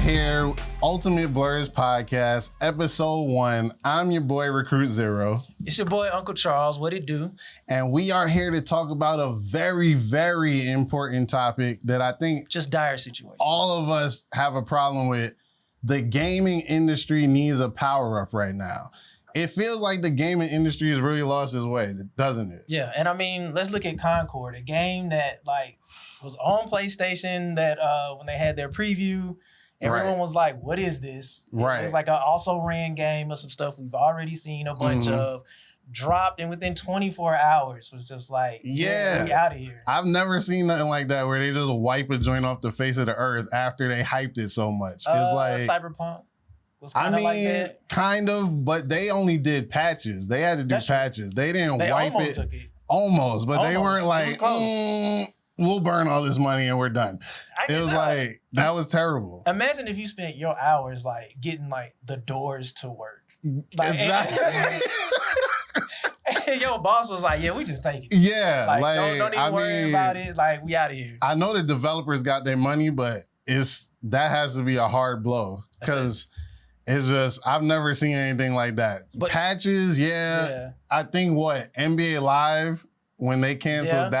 here, Ultimate Blerds Podcast, episode 1. I'm your boy, Recruit Zero. It's your boy, Uncle Charles. What it do? And we are here to talk about a very, very important topic that I think just dire situation. All of us have a problem with. The gaming industry needs a power up right now. It feels like the gaming industry has really lost its way, doesn't it? Yeah, and I mean, let's look at Concord, a game that was on PlayStation that when they had their preview, everyone was like, what is this? Right. It was like an also ran game of some stuff we've already seen a bunch of, dropped, and within 24 hours was just like, we out of here. I've never seen nothing like that where they just wipe a joint off the face of the earth after they hyped it so much. It's like Cyberpunk. Like that. Kind of, but they only did patches. They had to do patches. They didn't wipe it. Took it. Almost, but they weren't like, we'll burn all this money and we're done. It was like, that was terrible. Imagine if you spent your hours like getting like the doors to work. Like, exactly. And your boss was like, yeah, we just take it. Yeah. Like don't even worry about it. Like, we out of here. I know the developers got their money, but that has to be a hard blow. Because it's just, I've never seen anything like that. But patches, I think NBA Live, when they canceled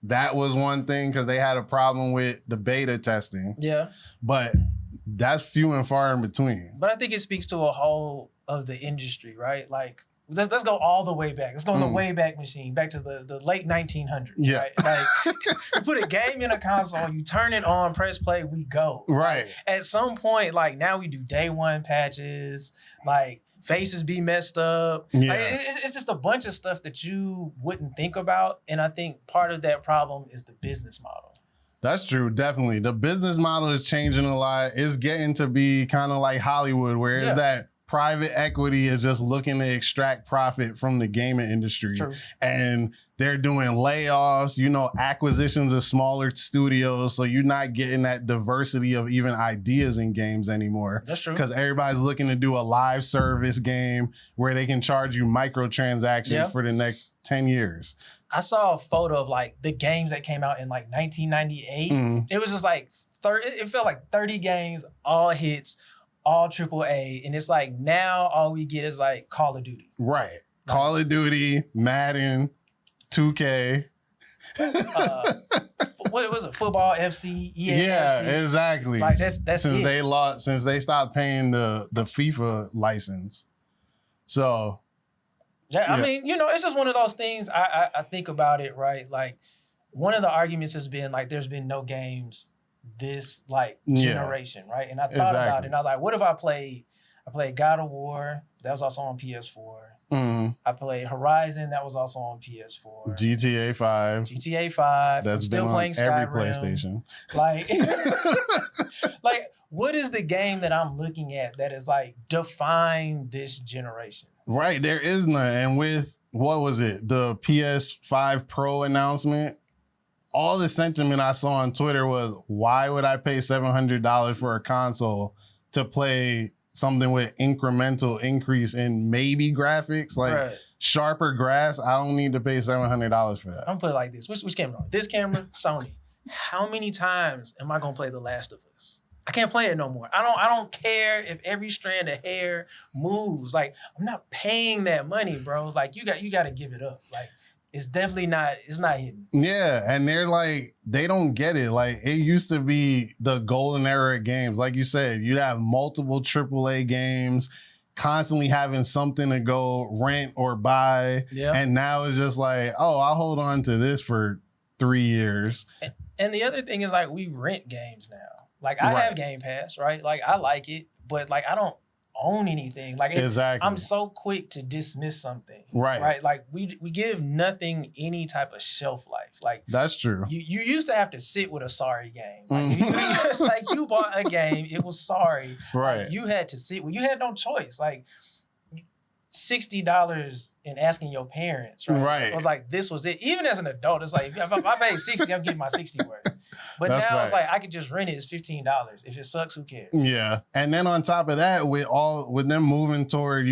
that was one thing because they had a problem with the beta testing. Yeah. But that's few and far in between. But I think it speaks to a whole of the industry, right? Like, let's go all the way back. Let's go in the way back machine, back to the late 1900s, right? Like, you put a game in a console, you turn it on, press play, we go. Right. At some point, like, now we do day one patches, like, faces be messed up. Yeah. Like, it's just a bunch of stuff that you wouldn't think about. And I think part of that problem is the business model. That's true, definitely. The business model is changing a lot. It's getting to be kind of like Hollywood, where it's that private equity is just looking to extract profit from the gaming industry. True. And they're doing layoffs, acquisitions of smaller studios. So you're not getting that diversity of even ideas in games anymore. That's true. Because everybody's looking to do a live service game where they can charge you microtransactions for the next 10 years. I saw a photo of like the games that came out in like 1998. It was just like, it felt like 30 games, all hits, all AAA, and it's like now all we get is like Call of Duty. Right. Call of Duty, Madden, 2K. What was it? Football FC, EA Yeah, FC. Exactly. Like that's since they stopped paying the FIFA license. So I mean, it's just one of those things. I think about it, right? Like, one of the arguments has been like there's been no games this generation, right? And I thought about it, and I was like, what if I played God of War, that was also on PS4. I played Horizon, that was also on PS4. GTA 5. I'm still playing Skyrim. Every PlayStation. Like, what is the game that I'm looking at that is like define this generation? Right, there is none. And with, what was it, the PS5 Pro announcement, all the sentiment I saw on Twitter was, why would I pay $700 for a console to play something with incremental increase in maybe graphics, like sharper grass? I don't need to pay $700 for that. I'm gonna put it like this. Which camera? This camera, Sony. How many times am I gonna play The Last of Us? I can't play it no more. I don't care if every strand of hair moves. Like, I'm not paying that money, bro. Like, you got to give it up. Like, it's definitely not hidden. Yeah, and they're like, they don't get it. Like, it used to be the golden era of games. Like you said, you'd have multiple AAA games, constantly having something to go rent or buy. Yeah. And now it's just like, oh, I'll hold on to this for 3 years. And the other thing is, like, we rent games now. Like, I have Game Pass, right? Like, I like it, but like, I don't own anything. Like, I'm so quick to dismiss something. Right. Like, we give nothing any type of shelf life. Like, that's true. You used to have to sit with a sorry game. Like, you bought a game, it was sorry. Right. Like, you had to sit with, you had no choice. Like, $60 and asking your parents, right? It was like, this was it. Even as an adult, it's like, if I paid $60, I'm getting my $60 worth. But that's now it's like, I could just rent it. It's $15. If it sucks, who cares? Yeah. And then on top of that, with them moving toward,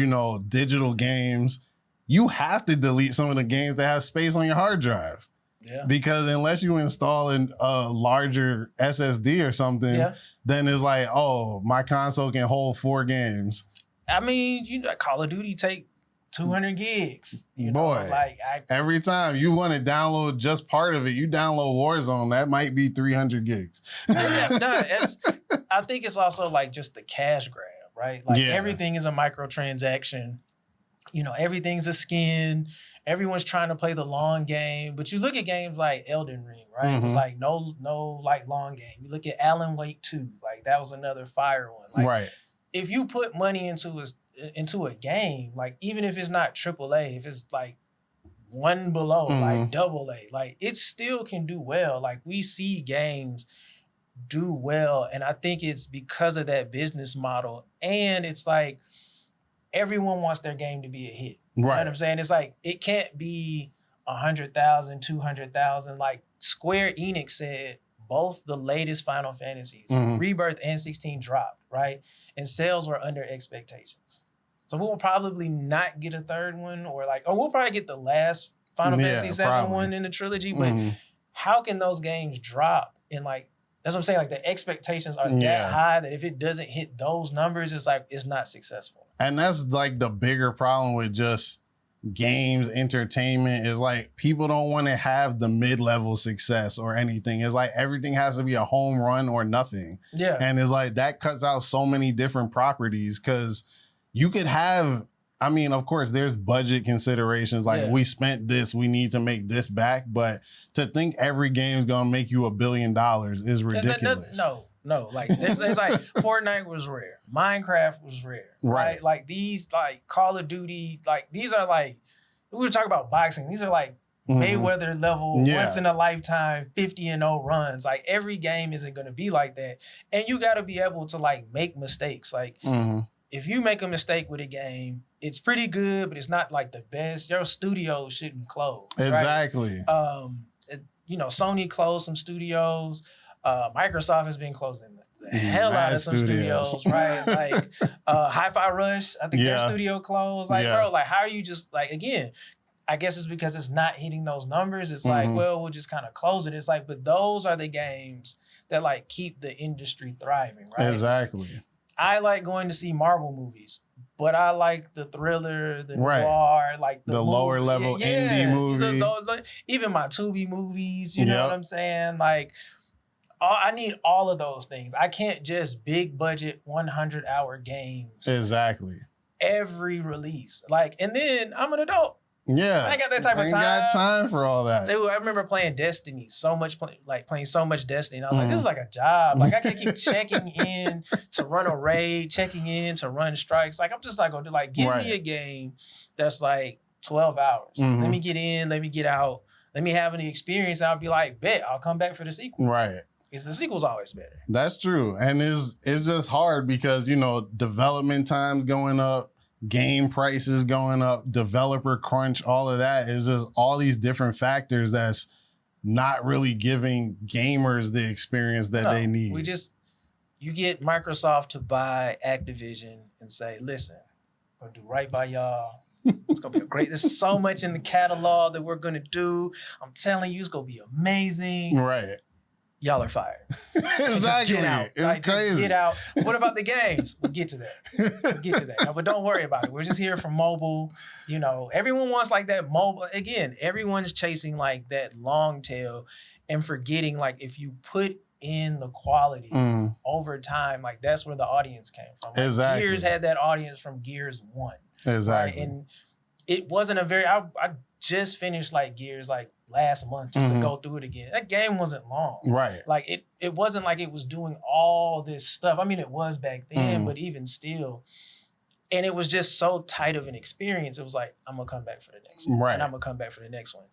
digital games, you have to delete some of the games that have space on your hard drive. Yeah. Because unless you install a larger SSD or something, then it's like, oh, my console can hold 4 games. I mean, Call of Duty take 200 gigs. Every time you want to download just part of it, you download Warzone, that might be 300 gigs. I think it's also like just the cash grab, right? Like everything is a microtransaction. Everything's a skin. Everyone's trying to play the long game. But you look at games like Elden Ring, right? Mm-hmm. It's like no like long game. You look at Alan Wake 2, like that was another fire one. Like, right. If you put money into a game, like even if it's not AAA, if it's like one below, like AA, like it still can do well. Like we see games do well. And I think it's because of that business model. And it's like everyone wants their game to be a hit. You know what I'm saying? It's like it can't be 100,000, 200,000. Like Square Enix said, both the latest Final Fantasies, Rebirth and 16 dropped, right? And sales were under expectations. So we'll probably not get a third one or we'll probably get the last Final Fantasy 7 one in the trilogy. But how can those games drop? And that's what I'm saying. Like the expectations are that high that if it doesn't hit those numbers, it's like it's not successful. And that's like the bigger problem with just games, entertainment is like people don't want to have the mid-level success or anything. It's like everything has to be a home run or nothing. Yeah. And it's like that cuts out so many different properties because you could have, I mean, of course, there's budget considerations. Like we spent this, we need to make this back. But to think every game's gonna make you $1 billion is ridiculous. No, like there's like Fortnite was rare, Minecraft was rare, right? Like these, like Call of Duty, like these are like we were talking about boxing. These are like Mayweather level, once in a lifetime, 50-0 runs. Like every game isn't going to be like that, and you got to be able to like make mistakes. Like if you make a mistake with a game, it's pretty good, but it's not like the best. Your studio shouldn't close. Exactly. Right? Sony closed some studios. Microsoft has been closing the hell out of some studios, right? Like Hi-Fi Rush, I think their studio closed. Like, bro, like how are you just like, again, I guess it's because it's not hitting those numbers. It's like, well, we'll just kind of close it. It's like, but those are the games that like keep the industry thriving, right? Exactly. I like going to see Marvel movies, but I like the thriller, the noir, like the lower level indie movie. Even my Tubi movies, you know what I'm saying? Like, I need all of those things. I can't just big budget 100-hour games. Exactly. Every release. Like, and then I'm an adult. Yeah. I ain't got that type of time. I ain't got time for all that. Dude, I remember playing Destiny playing so much Destiny. And I was like, this is like a job. Like I can't keep checking in to run a raid, checking in to run strikes. Like I'm just like, give me a game that's like 12 hours. Let me get in, let me get out. Let me have any experience. I'll be like, bet, I'll come back for the sequel. Right. Because the sequel's always better. That's true. And it's just hard because, development times going up, game prices going up, developer crunch, all of that is just all these different factors that's not really giving gamers the experience that they need. You get Microsoft to buy Activision and say, listen, we're going to do right by y'all. It's going to be great. There's so much in the catalog that we're going to do. I'm telling you, it's going to be amazing. Right. Y'all are fired. Exactly. Just get out. It's crazy. Just get out. What about the games? We'll get to that. But don't worry about it. We're just here for mobile. Everyone wants like that mobile. Again, everyone's chasing like that long tail and forgetting like if you put in the quality over time, like that's where the audience came from. Like, exactly. Gears had that audience from Gears 1. Exactly. Right? And it wasn't I just finished like Gears like last month just to go through it again. That game wasn't long. Right. Like it wasn't like it was doing all this stuff. I mean, it was back then, but even still. And it was just so tight of an experience. It was like, I'm gonna come back for the next one. Right. And I'm gonna come back for the next one.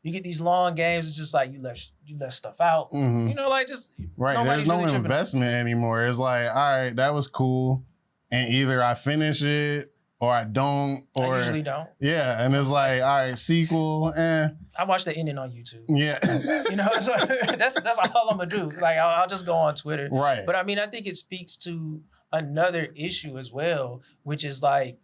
You get these long games, it's just like you left stuff out. Like just right. There's no really investment anymore. It's like, all right, that was cool. And either I finish it or I don't, or I usually don't. Yeah, and it's like, all right, sequel, I watch the ending on YouTube. Yeah. That's all I'm gonna do. Like I'll just go on Twitter. Right. But I mean, I think it speaks to another issue as well, which is like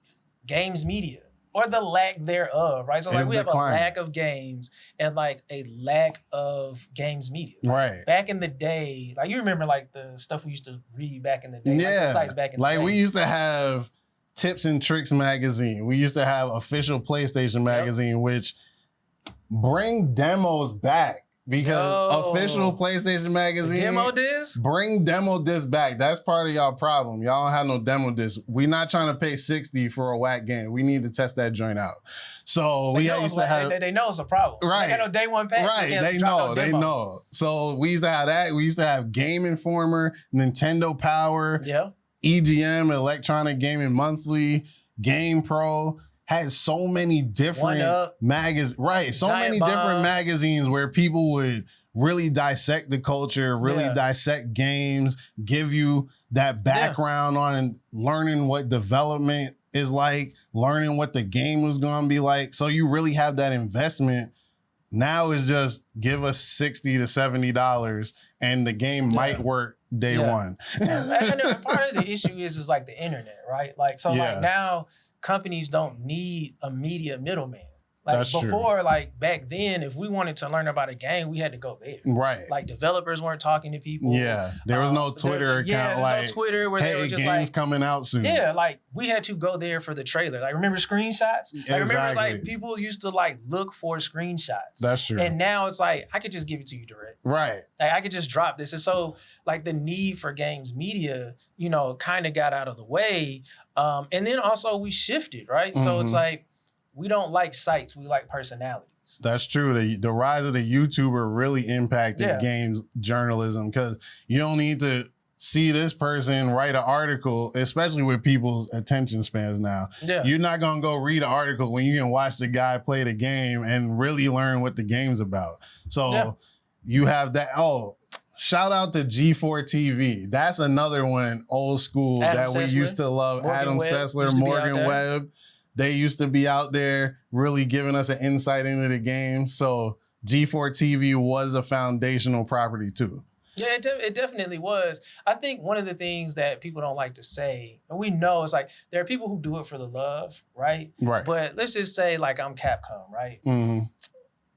games media or the lack thereof, right? So like we have a lack of games and like a lack of games media. Right. Back in the day, like you remember like the stuff we used to read back in the day, yeah. like the sites back in the day. Like we used to have Tips and Tricks magazine. We used to have Official PlayStation magazine, which bring demos back. Because Official PlayStation magazine, demo disc? Bring demo disc back. That's part of y'all problem. Y'all don't have no demo disc. We not trying to pay $60 for a whack game. We need to test that joint out. So we used to have. They know it's a problem. Right. They got no day one patch. Right. They know. They know. So we used to have that. We used to have Game Informer, Nintendo Power, EGM, Electronic Gaming Monthly, Game Pro. Had so many different magazines, right? So many different magazines where people would really dissect the culture, really dissect games, give you that background on learning what development is like, learning what the game was going to be like. So you really have that investment. Now it's just give us $60 to $70 and the game might work day one. And part of the issue is like the internet, right? Like, so like now, companies don't need a media middleman. Like That's before, true. Like back then, if we wanted to learn about a game, we had to go there. Right. Like developers weren't talking to people. Yeah. There was no Twitter account like no Twitter where they were just games like coming out soon. Yeah, like we had to go there for the trailer. Like remember screenshots? Like remember it's like people used to like look for screenshots. That's true. And now it's like I could just give it to you direct. Right. Like I could just drop this. And so like the need for games media, you know, kind of got out of the way. And then also we shifted, right? So it's like we don't like sites, we like personalities. That's true. The rise of the YouTuber really impacted games journalism because you don't need to see this person write an article, especially with people's attention spans now. Yeah. You're not going to go read an article when you can watch the guy play the game and really learn what the game's about. So you have that. Oh, shout out to G4 TV. That's another one, old school, Adam Sessler, we used to love. Adam Sessler, Morgan Webb. They used to be out there really giving us an insight into the game. So G4 TV was a foundational property too. Yeah, it definitely was. I think one of the things that people don't like to say, and we know it's like there are people who do it for the love, right? Right. But let's just say like I'm Capcom, right? Mm-hmm.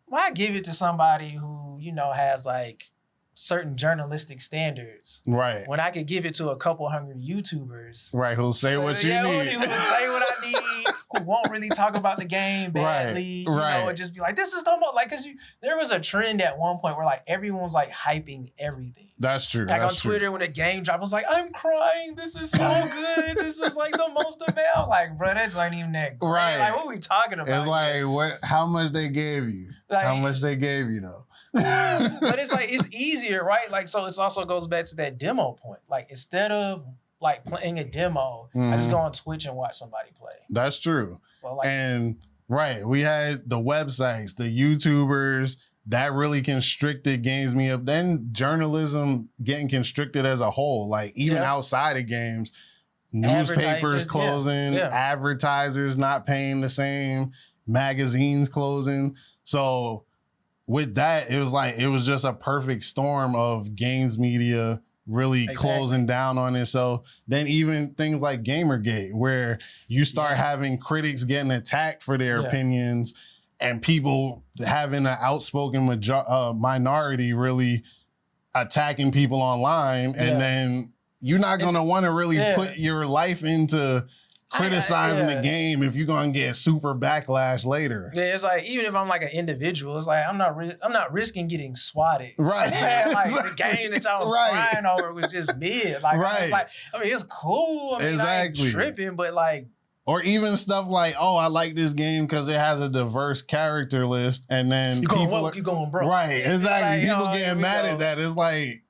Why give it to somebody who, you know, has like certain journalistic standards. Right. When I could give it to a couple hungry YouTubers. Right, who'll say what you need. Who'll say what I need, who won't really talk about the game badly. You know, and just be like, this is the most, like, because there was a trend at one point where like everyone was like hyping everything. That's true. Like on Twitter when the game dropped, I was like, I'm crying. This is so good. This is like the most amount. Like, bro, that's not even that great. Right. Like, what are we talking about? It's like, what? How much they gave you? Like, how much they gave you, though? But it's like, it's easier, right? Like, so it also goes back to that demo point. Like, instead of like playing a demo, I just go on Twitch and watch somebody play. That's true. So like, and right, we had the websites, the YouTubers, that really constricted games me up. Then journalism getting constricted as a whole, like even outside of games, newspapers closing, advertisers not paying the same, magazines closing. So with that, it was like, it was just a perfect storm of games media really closing down on it. So then even things like Gamergate, where you start having critics getting attacked for their opinions and people having an outspoken minority really attacking people online. And then you're not going to want to really put your life into criticizing the game if you're going to get super backlash later. Yeah, it's like, even if I'm like an individual, it's like, I'm not risking getting swatted. Right. I'm saying, like, the game that y'all was crying over was just mid. Like, it's like, I mean, it's cool. I mean, I ain't tripping, but like, or even stuff like, oh, I like this game because it has a diverse character list, and then you going broke. Right, exactly. Like, people getting mad at that. It's like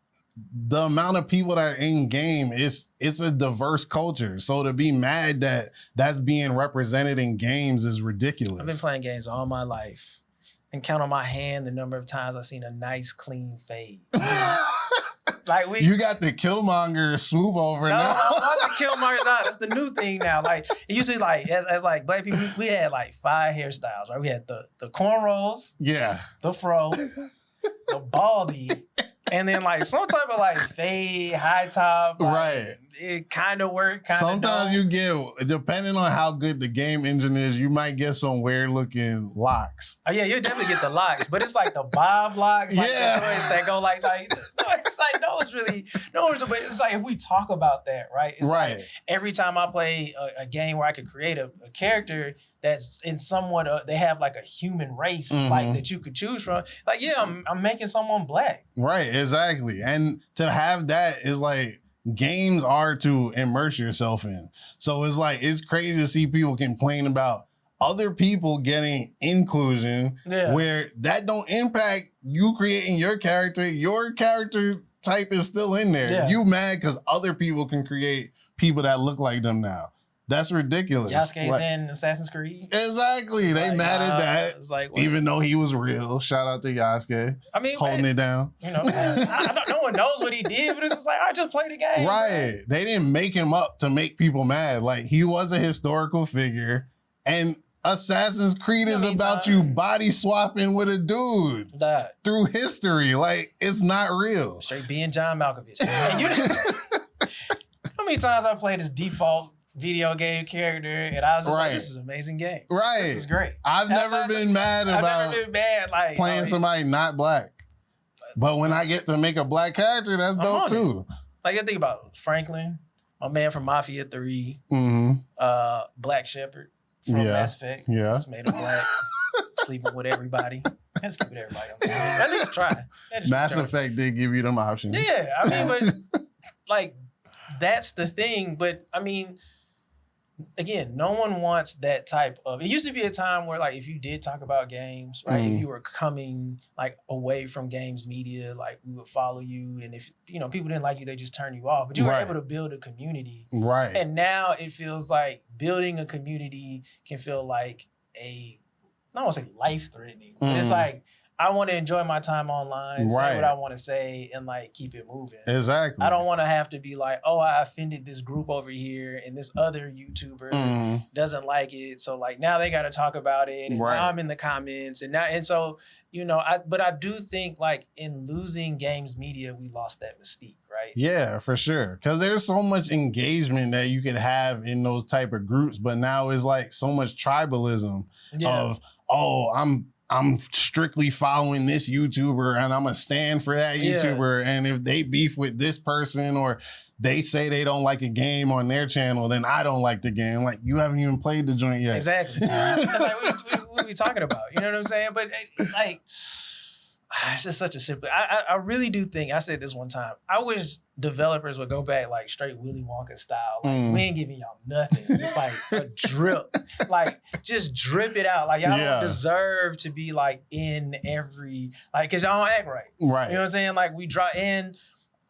the amount of people that are in game, it's a diverse culture. So to be mad that that's being represented in games is ridiculous. I've been playing games all my life and count on my hand the number of times I've seen a nice clean fade. Like you got the Killmonger swoop over now. No, not the Killmonger. No, that's the new thing now. Like it used to be like as like black people, we had like 5 hairstyles, right? We had the cornrows, the fro, the baldy, and then like some type of like fade, high top. Like, right. It kind of worked. Sometimes you get, depending on how good the game engine is, you might get some weird looking locks. Oh yeah, you definitely get the locks, but it's like the bob locks, like the joints that go like no, it's like no one's really. But it's like if we talk about that, right? It's right. Like every time I play a game where I could create a character that's in somewhat, they have like a human race, like that you could choose from. Like yeah, I'm making someone black. Right, exactly, and to have that is like. Games are to immerse yourself in. So it's like, it's crazy to see people complain about other people getting inclusion where that don't impact you creating your character. Your character type is still in there. Yeah. You mad because other people can create people that look like them now. That's ridiculous. Yasuke's in Assassin's Creed. Exactly. It's they like, mad at that. It's like, even though he was real. Shout out to Yasuke. I mean, holding it down. You know, no one knows what he did, but it's just like, I just played the game. Right. Man. They didn't make him up to make people mad. Like, he was a historical figure. And Assassin's Creed is about you body swapping with a dude through history. Like, it's not real. Straight being John Malkovich. And how many times I played this default video game character, and I was just like, this is an amazing game. Right. This is great. I've never been mad about like, playing somebody not black. But when I get to make a black character, that's dope too. Like, I think about Franklin, my man from Mafia 3, Black Shepherd from Mass Effect. Yeah. Just made him black, sleeping with everybody. I had to sleep with everybody on the game. At least try. Mass Effect did give you them options. Yeah, I mean, but like, that's the thing. But I mean, again, no one wants that type of. It used to be a time where, like, if you did talk about games, right, if you were coming like away from games media, like we would follow you, and if people didn't like you, they just turn you off. But you were able to build a community, right? And now it feels like building a community can feel like I don't want to say life threatening, but it's like, I want to enjoy my time online, say what I want to say, and like keep it moving. Exactly. I don't want to have to be like, oh, I offended this group over here, and this other YouTuber doesn't like it, so like now they got to talk about it, and now I'm in the comments, and so but I do think like in losing games media, we lost that mystique, right? Yeah, for sure, because there's so much engagement that you could have in those type of groups, but now it's like so much tribalism of, oh, I'm strictly following this YouTuber and I'm going to stand for that YouTuber. And if they beef with this person or they say they don't like a game on their channel, then I don't like the game. Like, you haven't even played the joint yet. Exactly. That's like, what are we talking about? You know what I'm saying? But like, it's just such a simple. I really do think, I said this one time, I wish developers would go back like straight Willy Wonka style. Like, we ain't giving y'all nothing. Just like a drip. Like, just drip it out. Like, y'all don't deserve to be like in every, like, cause y'all don't act right. Right. You know what I'm saying? Like, we draw in.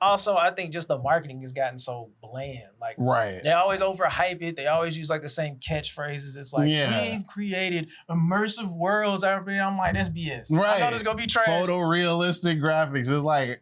Also, I think just the marketing has gotten so bland. Like, they always overhype it. They always use like the same catchphrases. It's like, we've created immersive worlds. I'm like, that's BS. Right. I know this gonna be trash. Photorealistic graphics. It's like,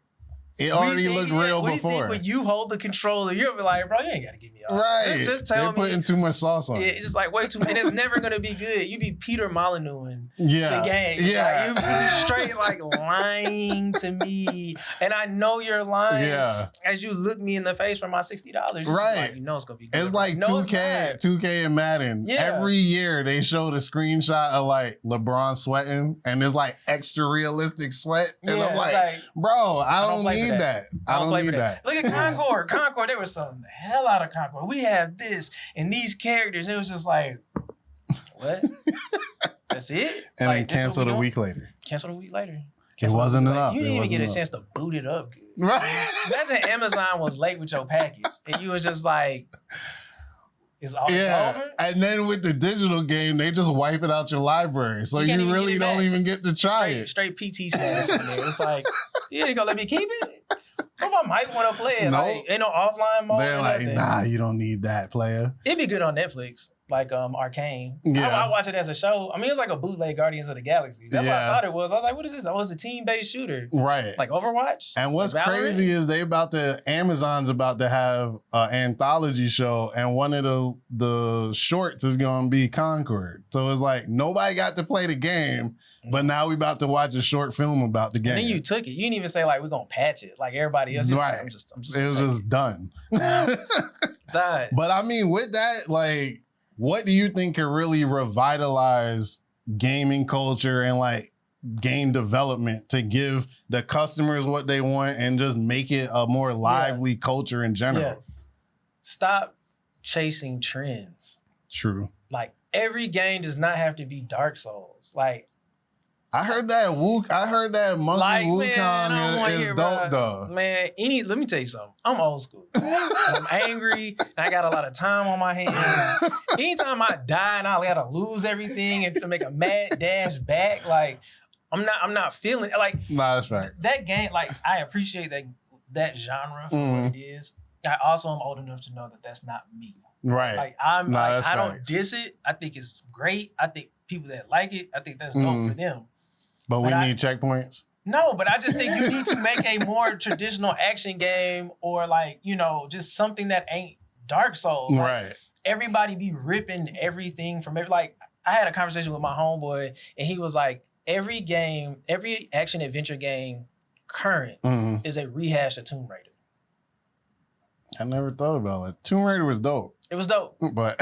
it already looked real before. Think when you hold the controller, you'll be like, bro, you ain't got to give me all that. Just tell me. They're putting too much sauce on it. It's just like way too much. And it's never going to be good. You be Peter Molyneux-ing the game. Yeah. Like, you be straight like lying to me. And I know you're lying. Yeah. As you look me in the face for my $60. Right. Like, you know it's going to be good. It's like 2K and Madden. Yeah. Every year they showed a screenshot of like LeBron sweating and it's like extra realistic sweat. And I'm like, bro, I don't need that. I don't need that. Look at Concord. Concord, they were selling the hell out of Concord. We have this and these characters. It was just like, what? That's it? And like, then canceled a week later. Canceled a week later. It wasn't enough. You didn't even get a chance to boot it up good. Right. Imagine Amazon was late with your package and you was just like, it's all over? And then with the digital game, they just wipe it out your library. So you really don't even get to try it. Straight PT status on there. It's like, you ain't gonna let me keep it? I might want to play it. Nope. Like, ain't no offline mode. They're like, nah, you don't need that, player. It'd be good on Netflix. like Arcane. Yeah. I watch it as a show. I mean, it's like a bootleg Guardians of the Galaxy. That's what I thought it was. I was like, what is this? Oh, it's a team-based shooter. Right. Like Overwatch? And what's crazy is Amazon's about to have an anthology show, and one of the shorts is going to be Concord. So it's like, nobody got to play the game, but now we about to watch a short film about the game. And then you took it. You didn't even say, like, we're going to patch it. Like everybody else. Right. I'm just it was just done. But I mean, with that, like, what do you think could really revitalize gaming culture and like game development to give the customers what they want and just make it a more lively culture in general? Yeah. Stop chasing trends. True. Like every game does not have to be Dark Souls. Like I heard that Monkey Wukong is dope though. Man, let me tell you something. I'm old school. I'm angry and I got a lot of time on my hands. Anytime I die and I gotta lose everything and to make a mad dash back, like I'm not feeling like that's right. That game, like I appreciate that genre for what it is. I also am old enough to know that that's not me. Right. Like I don't diss it. I think it's great. I think people that like it, I think that's dope for them. But we need checkpoints? No, but I just think you need to make a more traditional action game or like, just something that ain't Dark Souls. Like, right. Everybody be ripping everything from like I had a conversation with my homeboy and he was like, every action adventure game current is a rehash of Tomb Raider. I never thought about it. Tomb Raider was dope. It was dope. But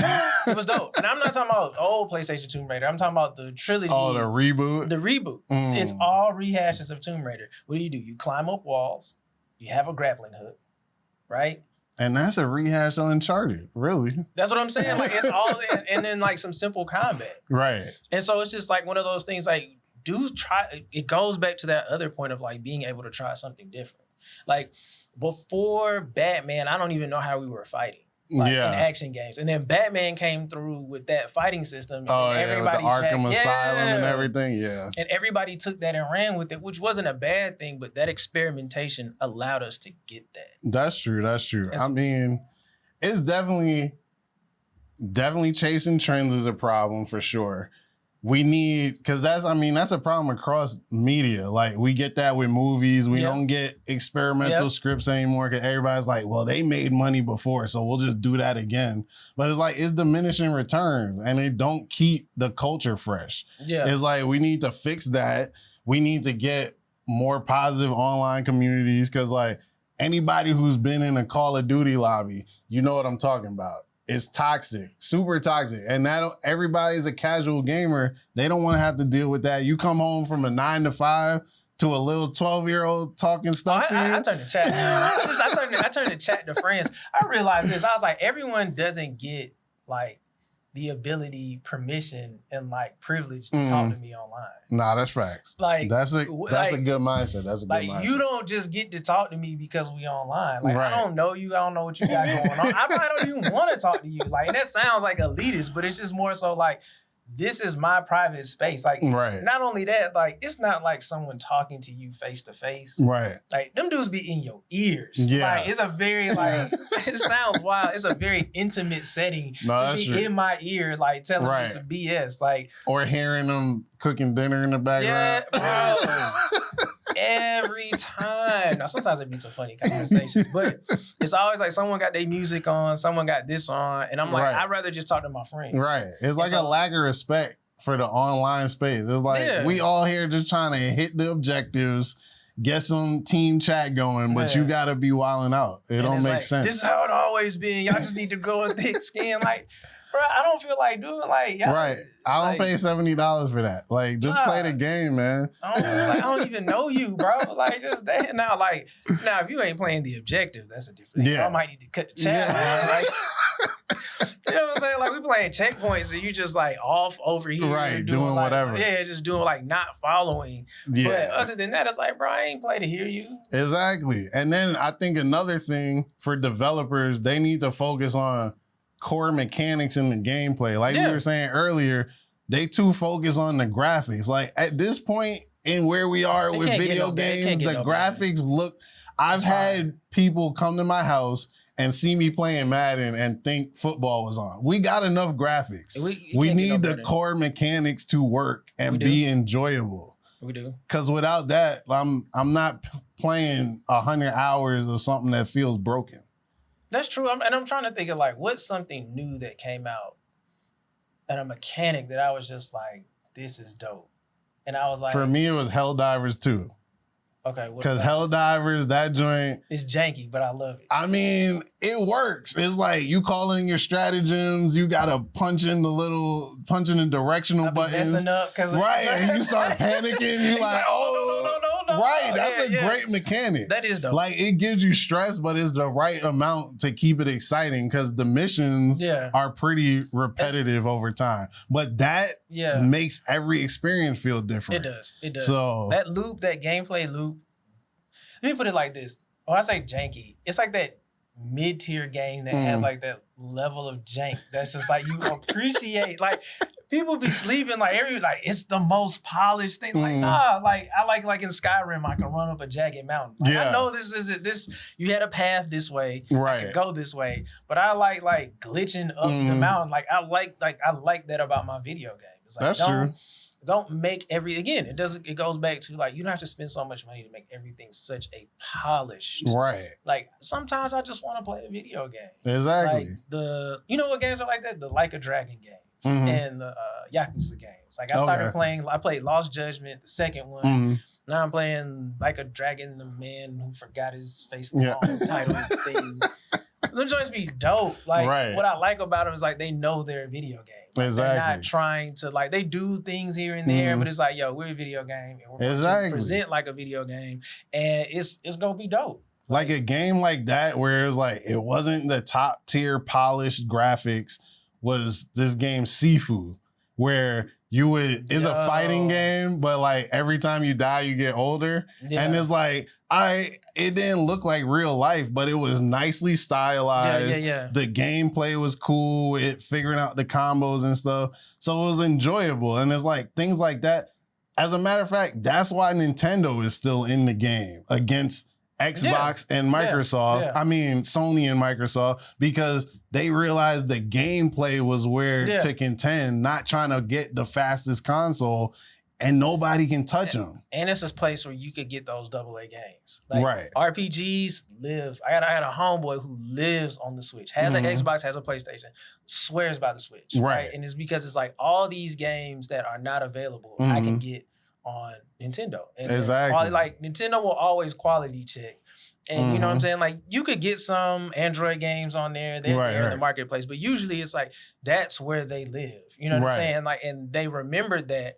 it was dope. And I'm not talking about old PlayStation Tomb Raider. I'm talking about the trilogy. Oh, the reboot? The reboot. It's all rehashes of Tomb Raider. What do? You climb up walls. You have a grappling hook, right? And that's a rehash on Uncharted, really. That's what I'm saying. Like, it's all, and then like some simple combat. Right. And so it's just like one of those things like, it goes back to that other point of like being able to try something different. Like before Batman, I don't even know how we were fighting. Like in action games. And then Batman came through with that fighting system. And everybody with the Arkham Asylum and everything. Yeah. And everybody took that and ran with it, which wasn't a bad thing, but that experimentation allowed us to get that. That's true. I mean, it's definitely chasing trends is a problem for sure. We need, because that's a problem across media. Like we get that with movies. We don't get experimental scripts anymore because everybody's like, well, they made money before, so we'll just do that again. But it's like, it's diminishing returns and they don't keep the culture fresh. Yeah. It's like, we need to fix that. We need to get more positive online communities because like anybody who's been in a Call of Duty lobby, you know what I'm talking about. It's toxic, super toxic. And everybody's a casual gamer. They don't want to have to deal with that. You come home from a 9 to 5 to a little 12-year-old talking stuff to you. I turned the chat. I turned the chat to friends. I realized this. I was like, everyone doesn't get like the ability, permission, and like privilege to talk to me online. Nah, that's facts. Like that's a good mindset. That's a good mindset. You don't just get to talk to me because we online. Like I don't know you. I don't know what you got going on. I probably don't even want to talk to you. Like, and that sounds like elitist, but it's just more so like, this is my private space. Like, not only that, like, it's not like someone talking to you face to face. Right. Like, them dudes be in your ears. Yeah. Like, it's a very, like, it sounds wild. It's a very intimate setting to be in my ear, like, telling me some BS. Like, or hearing them cooking dinner in the background. Yeah, bro. Every time. Now, sometimes it be some funny conversations, but it's always like someone got their music on, someone got this on, and I'm like, I'd rather just talk to my friends. Right. It's like a lack of respect for the online space. It's like, we all here just trying to hit the objectives, get some team chat going, but you got to be wilding out. It don't make sense. This is how it always been. Y'all just need to go with thick skin. Like, bro, I don't feel like doing like y'all. Right. I don't pay $70 for that. Like, just play the game, man. I don't even know you, bro. Like, just that. Now, if you ain't playing the objective, that's a different thing. Yeah. I might need to cut the chat. Like, you know what I'm saying? Like, we playing checkpoints and you just like off over here. Right, doing like, whatever. Yeah, just doing like not following. Yeah. But other than that, it's like, bro, I ain't play to hear you. Exactly. And then I think another thing for developers, they need to focus on core mechanics in the gameplay. Like we were saying earlier, they too focus on the graphics. Like at this point in where we are with video games, the graphics look, I've had people come to my house and see me playing Madden and think football was on. We got enough graphics. We need the core mechanics to work and be enjoyable. We do. Because without that, I'm not playing 100 hours of something that feels broken. That's true. I'm trying to think of like, what's something new that came out and a mechanic that I was just like, this is dope. And I was like, for me, it was Helldivers 2. Okay. Because Helldivers, that joint, it's janky, but I love it. I mean, it works. It's like you call in your stratagems, you gotta punch in the directional buttons. Messing up right, and you start panicking. You're like, no. Right, that's a great mechanic. That is dope. Like it gives you stress, but it's the right amount to keep it exciting because the missions are pretty repetitive over time. But that makes every experience feel different. It does. So that loop, that gameplay loop. Let me put it like this. When I say janky, it's like that mid-tier game that has like that level of jank that's just like you appreciate. Like people be sleeping like it's the most polished thing. Like nah, like I like in Skyrim I can run up a jagged mountain. Like, I know this you had a path this way, I can go this way, but I like glitching up the mountain. Like I like that about my video game. It's like, that's true. Don't make it goes back to like you don't have to spend so much money to make everything such a polished. Right. Like sometimes I just want to play a video game. Exactly. Like you know what games are like that? The Like a Dragon games and the Yakuza games. Like I started playing, I played Lost Judgment, the second one. Now I'm playing Like a Dragon, the man who forgot his face in the title thing. Them joints be dope. Like what I like about them is like they know they're a video game. Like, exactly. They're not trying to like they do things here and there, but it's like, yo, we're a video game and we're going to present like a video game, and it's gonna be dope. Like a game like that where it's like it wasn't the top tier polished graphics, was this game Sifu, where it's a fighting game, but like every time you die, you get older. And it's like, it didn't look like real life, but it was nicely stylized. The gameplay was cool. Figuring out the combos and stuff. So it was enjoyable. And it's like things like that. As a matter of fact, that's why Nintendo is still in the game against Xbox and Microsoft. I mean, Sony and Microsoft, because they realized the gameplay was where to contend, not trying to get the fastest console, and nobody can touch them. And it's a place where you could get those AA games. Like RPGs live. I had a homeboy who lives on the Switch, has an Xbox, has a PlayStation, swears by the Switch. Right. And it's because it's like all these games that are not available, I can get on Nintendo. And exactly. Like Nintendo will always quality check. And you know what I'm saying? Like you could get some Android games on there. They're in the marketplace. But usually it's like that's where they live. You know what I'm saying? Like, and they remembered that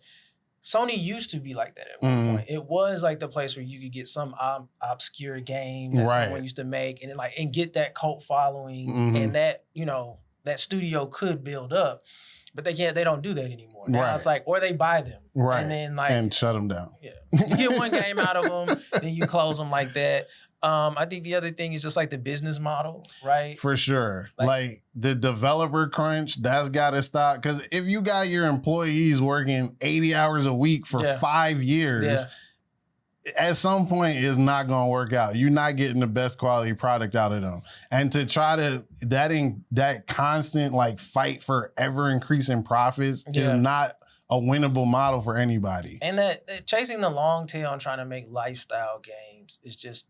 Sony used to be like that at one point. It was like the place where you could get some obscure game that someone used to make and get that cult following and that, you know, that studio could build up. But they don't do that anymore. Now it's like, or they buy them. And then and shut them down. Yeah. You get one game out of them, then you close them like that. I think the other thing is just like the business model, right? For sure. Like the developer crunch, that's got to stop. Because if you got your employees working 80 hours a week for 5 years, at some point it's not going to work out. You're not getting the best quality product out of them. And to try to, that constant like fight for ever increasing profits is not a winnable model for anybody. And that chasing the long tail and trying to make lifestyle games is just,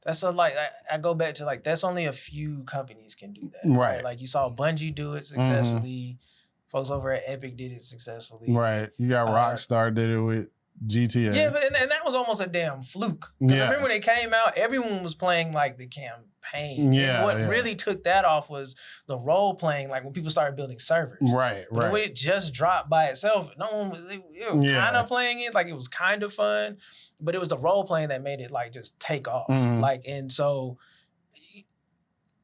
I go back to like, that's only a few companies can do that. Right. Like you saw Bungie do it successfully. Folks over at Epic did it successfully. Right. You got Rockstar did it with GTA. Yeah, but and that was almost a damn fluke. Because I remember when it came out, everyone was playing like the campaign. And what really took that off was the role playing, like when people started building servers. Right. When it just dropped by itself, no one was kind of playing it. Like it was kind of fun, but it was the role playing that made it like just take off. Like, and so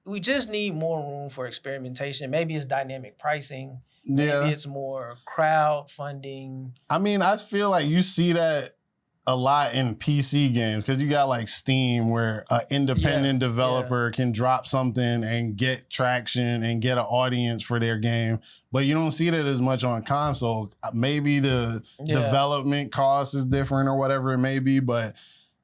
we just need more room for experimentation. Maybe it's dynamic pricing. Maybe it's more crowdfunding. I mean, I feel like you see that a lot in PC games because you got like Steam where an independent developer can drop something and get traction and get an audience for their game. But you don't see that as much on console. Maybe the development cost is different or whatever it may be, but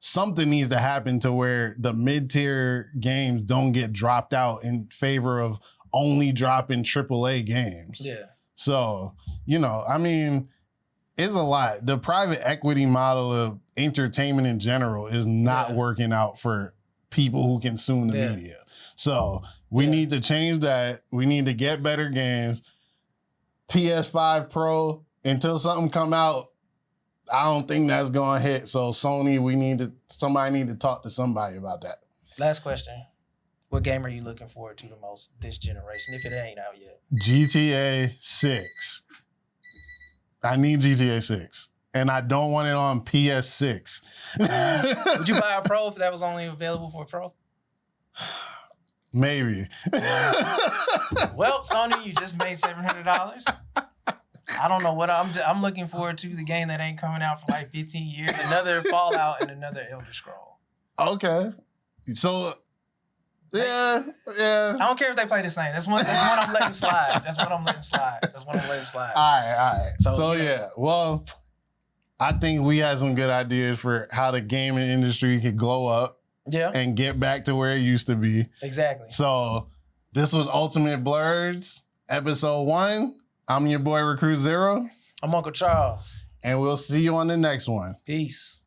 something needs to happen to where the mid-tier games don't get dropped out in favor of only dropping AAA games. Yeah. So, you know, I mean, it's a lot. The private equity model of entertainment in general is not working out for people who consume the media. So we need to change that. We need to get better games. PS5 Pro, until something come out, I don't think that's going to hit. So Sony, somebody need to talk to somebody about that. Last question. What game are you looking forward to the most this generation, if it ain't out yet? GTA 6. I need GTA 6. And I don't want it on PS6. Would you buy a Pro if that was only available for a Pro? Maybe. Well, Sony, you just made $700. I don't know what I'm looking forward to. The game that ain't coming out for like 15 years. Another Fallout and another Elder Scroll. Okay. So, yeah. I don't care if they play the same. That's one I'm letting slide. All right. So yeah. Well, I think we had some good ideas for how the gaming industry could glow up. Yeah. And get back to where it used to be. Exactly. So this was Ultimate Blerds, episode 1. I'm your boy Recruit Zero. I'm Uncle Charles. And we'll see you on the next one. Peace.